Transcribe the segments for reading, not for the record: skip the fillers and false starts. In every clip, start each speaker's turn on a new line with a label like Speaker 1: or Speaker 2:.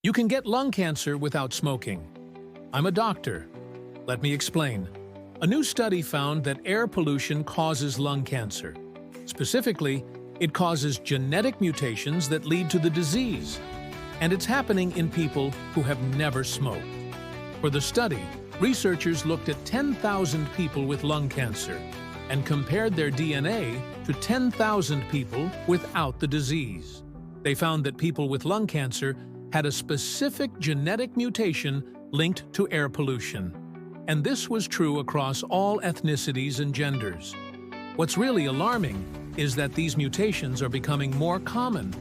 Speaker 1: You can get lung cancer without smoking. I'm a doctor. Let me explain. A new study found that air pollution causes lung cancer. Specifically, it causes genetic mutations that lead to the disease. And it's happening in people who have never smoked. For the study, researchers looked at 10,000 people with lung cancer and compared their DNA to 10,000 people without the disease. They found that people with lung cancer had a specific genetic mutation linked to air pollution. And this was true across all ethnicities and genders. What's really alarming is that these mutations are becoming more common,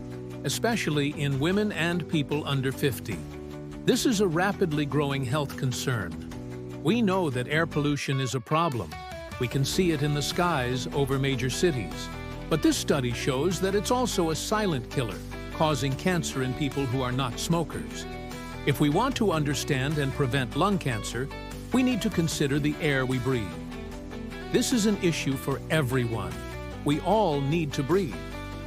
Speaker 1: especially in women and people under 50. This is a rapidly growing health concern. We know that air pollution is a problem. We can see it in the skies over major cities. But this study shows that it's also a silent killer, causing cancer in people who are not smokers. If we want to understand and prevent lung cancer, we need to consider the air we breathe. This is an issue for everyone. We all need to breathe,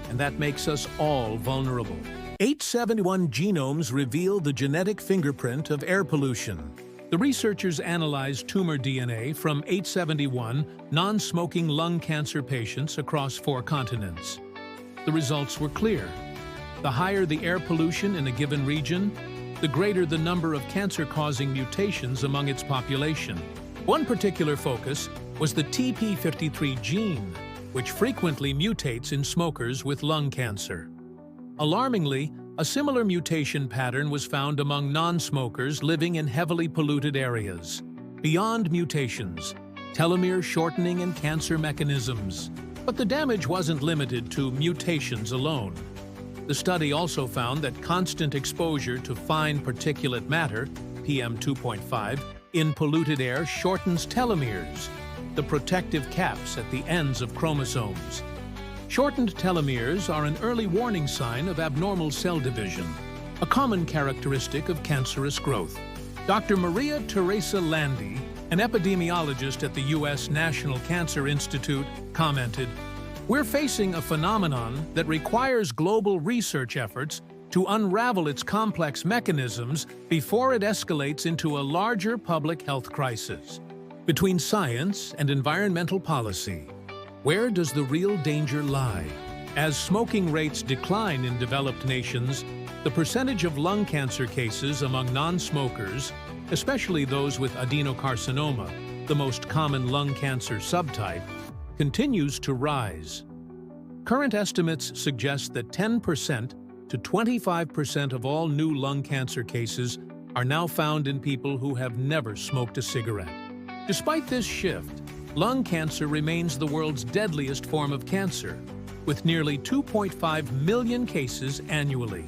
Speaker 1: and that makes us all vulnerable. 871 genomes reveal the genetic fingerprint of air pollution. The researchers analyzed tumor DNA from 871 non-smoking lung cancer patients across 4 continents. The results were clear. The higher the air pollution in a given region, the greater the number of cancer-causing mutations among its population. One particular focus was the TP53 gene, which frequently mutates in smokers with lung cancer. Alarmingly, a similar mutation pattern was found among non-smokers living in heavily polluted areas. Beyond mutations, telomere shortening and cancer mechanisms. But the damage wasn't limited to mutations alone. The study also found that constant exposure to fine particulate matter, PM2.5, in polluted air shortens telomeres, the protective caps at the ends of chromosomes. Shortened telomeres are an early warning sign of abnormal cell division, a common characteristic of cancerous growth. Dr. Maria Teresa Landi, an epidemiologist at the U.S. National Cancer Institute, commented, "We're facing a phenomenon that requires global research efforts to unravel its complex mechanisms before it escalates into a larger public health crisis." Between science and environmental policy, where does the real danger lie? As smoking rates decline in developed nations, the percentage of lung cancer cases among non-smokers, especially those with adenocarcinoma, the most common lung cancer subtype, continues to rise. Current estimates suggest that 10% to 25% of all new lung cancer cases are now found in people who have never smoked a cigarette. Despite this shift, lung cancer remains the world's deadliest form of cancer, with nearly 2.5 million cases annually.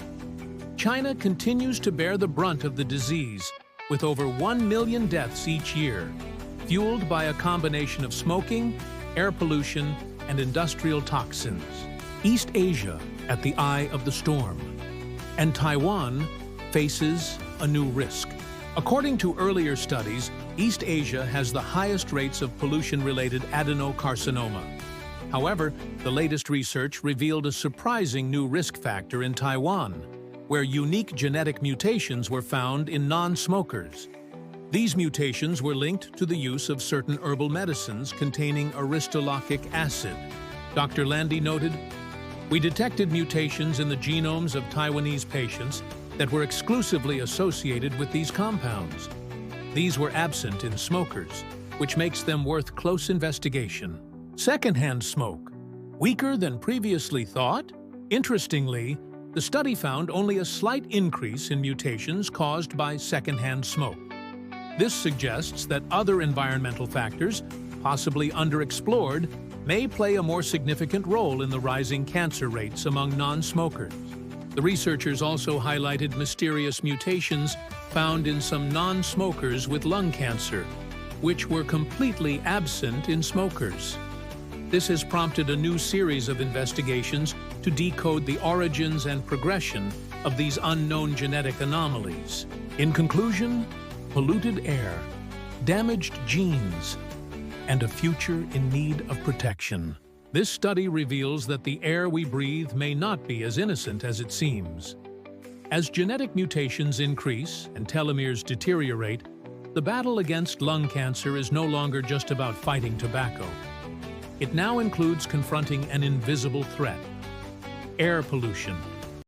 Speaker 1: China continues to bear the brunt of the disease, with over 1 million deaths each year, fueled by a combination of smoking, air pollution, and industrial toxins. East Asia at the eye of the storm, and Taiwan faces a new risk. According to earlier studies, East Asia has the highest rates of pollution-related adenocarcinoma. However, the latest research revealed a surprising new risk factor in Taiwan, where unique genetic mutations were found in non-smokers. These mutations were linked to the use of certain herbal medicines containing aristolactic acid. Dr. Landi noted, "We detected mutations in the genomes of Taiwanese patients that were exclusively associated with these compounds. These were absent in smokers, which makes them worth close investigation." Secondhand smoke, weaker than previously thought? Interestingly, the study found only a slight increase in mutations caused by secondhand smoke. This suggests that other environmental factors, possibly underexplored, may play a more significant role in the rising cancer rates among non-smokers. The researchers also highlighted mysterious mutations found in some non-smokers with lung cancer, which were completely absent in smokers. This has prompted a new series of investigations to decode the origins and progression of these unknown genetic anomalies. In conclusion, polluted air, damaged genes, and a future in need of protection. This study reveals that the air we breathe may not be as innocent as it seems. As genetic mutations increase and telomeres deteriorate, the battle against lung cancer is no longer just about fighting tobacco. It now includes confronting an invisible threat: air pollution.